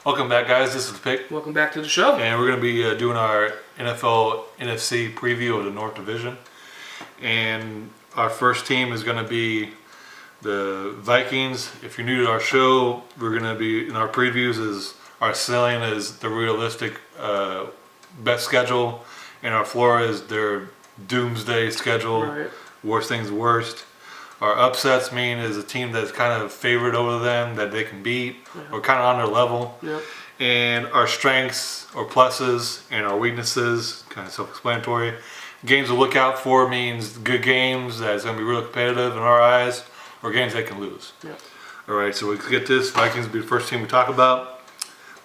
Welcome back, guys. This is the pick, Welcome back to the show. and we're going to be doing our NFL NFC preview of the North Division. And our first team is going to be the Vikings. If you're new to our show, we're going to be in our previews. Is our ceiling is the realistic best schedule, and our floor is their doomsday schedule. Right. Worst things worst. Our upsets mean is a team that's kind of favored over them that they can beat, or kind of on their level. Yep. And our strengths or pluses and our weaknesses, kind of self-explanatory. Games to look out for means good games that's going to be real competitive in our eyes, or games they can lose. Yep. All right, so we get this. Vikings will be the first team we talk about.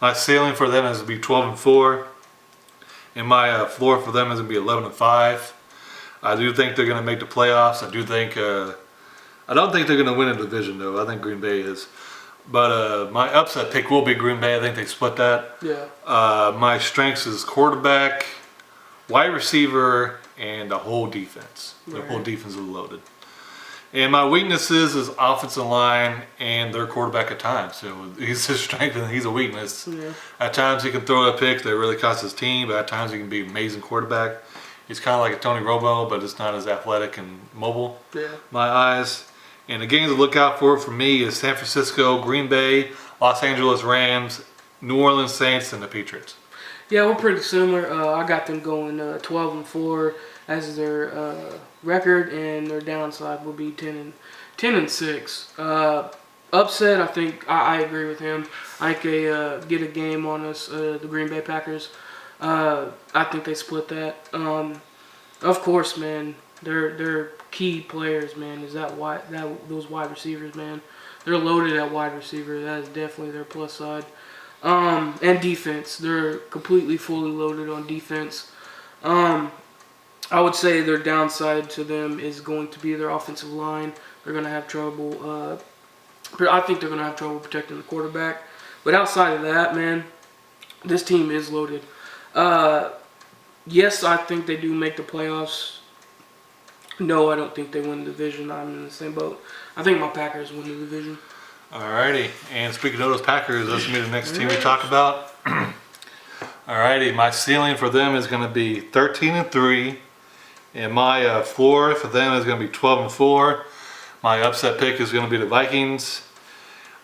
My ceiling for them is to be 12-4, and my floor for them is going to be 11-5. I do think they're going to make the playoffs. I don't think they're going to win a division, though. I think Green Bay is. But my upset pick will be Green Bay. I think they split that. Yeah. My strengths is quarterback, wide receiver, and the whole defense. The whole defense is loaded. And my weaknesses is offensive line and their quarterback at times. So he's a strength and he's a weakness. Yeah. At times he can throw a pick that really costs his team, but at times he can be an amazing quarterback. He's kind of like a Tony Romo, but it's not as athletic and mobile. Yeah. My eyes. And the games to look out for me is San Francisco, Green Bay, Los Angeles Rams, New Orleans Saints, and the Patriots. Yeah, we're pretty similar. I got them going 12-4 as their record, and their downside will be 10-6. Upset, I think I agree with him. I think they get a game on us, the Green Bay Packers. I think they split that. Of course, man, they're key players, man. Is those wide receivers, man? They're loaded at wide receiver. That is definitely their plus side. And defense, they're completely fully loaded on defense. I would say their downside to them is going to be their offensive line. They're going to have trouble. I think they're going to have trouble protecting the quarterback. But outside of that, man, this team is loaded. Yes, I think they do make the playoffs. No, I don't think they win the division. I'm in the same boat. I think my Packers win the division. Alrighty, and speaking of those Packers, that's going to be the next team we talk about. Alrighty, my ceiling for them is going to be 13-3, and my floor for them is going to be 12-4. My upset pick is going to be the Vikings.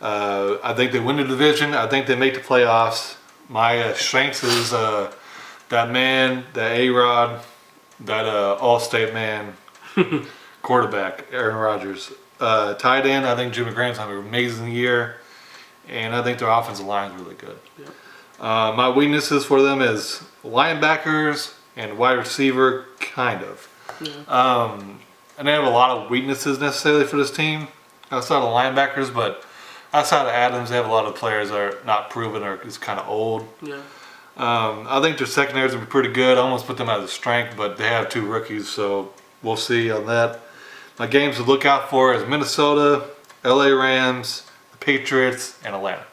I think they win the division. I think they make the playoffs. My strengths is that man, that A-Rod, that All-State man, quarterback, Aaron Rodgers. Tight end, I think Jimmy Graham's having an amazing year, and I think their offensive line is really good. Yep. My weaknesses for them is linebackers and wide receiver, kind of. Yeah. And they have a lot of weaknesses necessarily for this team outside of linebackers, but outside of Adams, they have a lot of players that are not proven or is kind of old. Yeah. I think their secondary is going to be pretty good. I almost put them as a strength, but they have two rookies, so we'll see on that. My games to look out for is Minnesota, LA Rams, the Patriots, and Atlanta.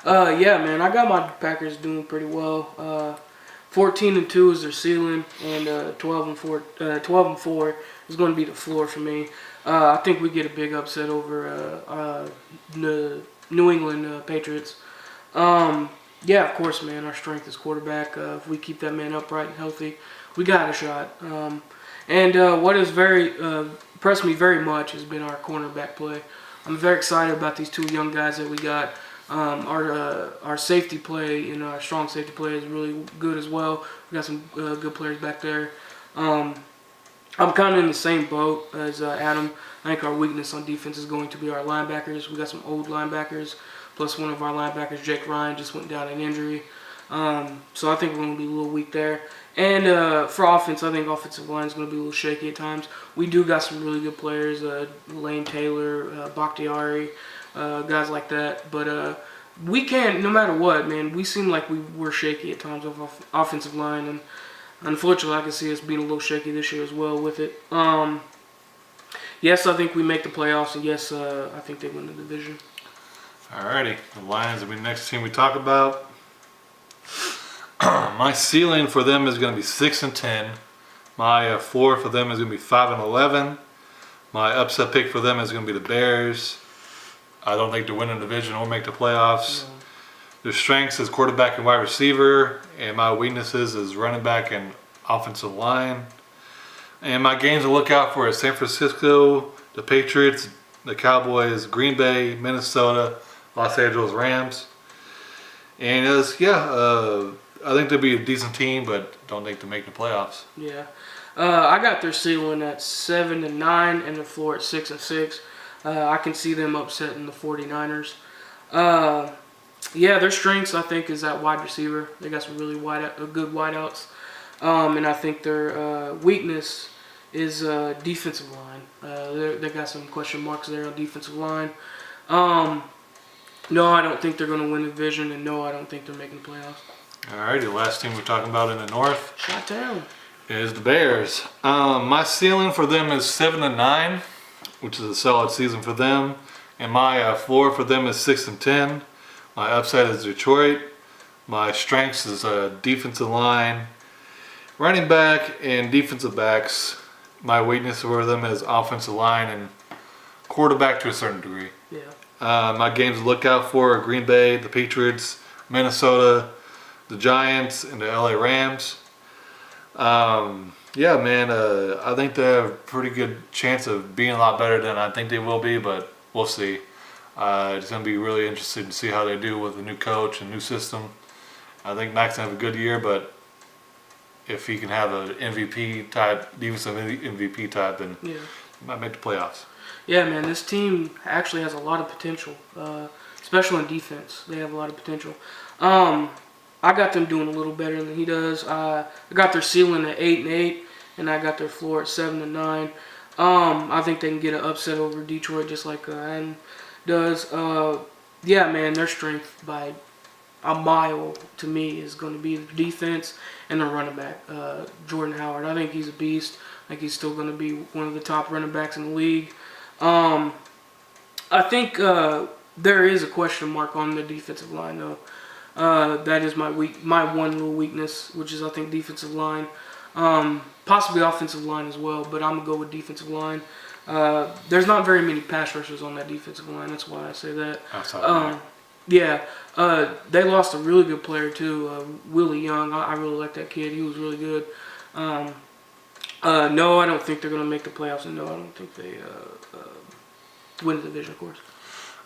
Yeah, man, I got my Packers doing pretty well. 14-2 is their ceiling, and 12-4 is going to be the floor for me. I think we get a big upset over the New England Patriots. Yeah, of course, man. Our strength is quarterback. If we keep that man upright and healthy, we got a shot. And what has impressed me very much has been our cornerback play. I'm very excited about these two young guys that we got. Our safety play and our strong safety play is really good as well. We got some good players back there. I'm kind of in the same boat as Adam. I think our weakness on defense is going to be our linebackers. We got some old linebackers. Plus one of our linebackers, Jake Ryan, just went down in injury. So I think we're going to be a little weak there. And for offense, I think offensive line is going to be a little shaky at times. We do got some really good players, Lane Taylor, Bakhtiari, guys like that. But we can't, no matter what, man, we seem like we were shaky at times off offensive line. And unfortunately, I can see us being a little shaky this year as well with it. Yes, I think we make the playoffs, and yes, I think they win the division. Alrighty, the Lions will be the next team we talk about. My ceiling for them is going to be 6-10. My floor for them is going to be 5-11. My upset pick for them is going to be the Bears. I don't think they're winning the division or make the playoffs. Their strengths is quarterback and wide receiver, and my weaknesses is running back and offensive line. And my games to look out for is San Francisco, the Patriots, the Cowboys, Green Bay, Minnesota, Los Angeles Rams. And I think they'll be a decent team, but don't think they'll make the playoffs. Yeah. I got their ceiling at 7-9 and their floor at 6-6. I can see them upsetting the 49ers. Their strengths, I think, is at wide receiver. They got some really good wideouts. And I think their weakness is defensive line. They got some question marks there on defensive line. No, I don't think they're going to win the division, and no, I don't think they're making the playoffs. Alrighty, the last team we're talking about in the North Chi-town is the Bears. My ceiling for them is 7-9, which is a solid season for them. And my floor for them is 6-10. My upside is Detroit. My strengths is defensive line, running back, and defensive backs. My weakness for them is offensive line and quarterback to a certain degree. Yeah. My games to look out for are Green Bay, the Patriots, Minnesota, the Giants, and the LA Rams. I think they have a pretty good chance of being a lot better than I think they will be, but we'll see. It's going to be really interesting to see how they do with the new coach and new system. I think Mac's going to have a good year, but if he can have an MVP type, defensive MVP type, then he might make the playoffs. Yeah, man, this team actually has a lot of potential, especially on defense. They have a lot of potential. I got them doing a little better than he does. I got their ceiling at 8-8, and I got their floor at 7-9. I think they can get an upset over Detroit just like Adam does. Their strength by a mile to me is going to be the defense and the running back, Jordan Howard. I think he's a beast. I think he's still going to be one of the top running backs in the league. I think there is a question mark on the defensive line, though. That is my one little weakness, which is I think defensive line, possibly offensive line as well. But I'm gonna go with defensive line. There's not very many pass rushers on that defensive line. That's why I say that. They lost a really good player too, Willie Young. I really like that kid. He was really good. No, I don't think they're gonna make the playoffs, and no, I don't think they win the division, of course.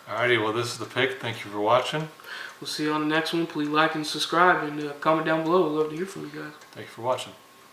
Alrighty, well, this is the pick. Thank you for watching. We'll see you on the next one. Please like and subscribe and comment down below. We'd love to hear from you guys. Thank you for watching.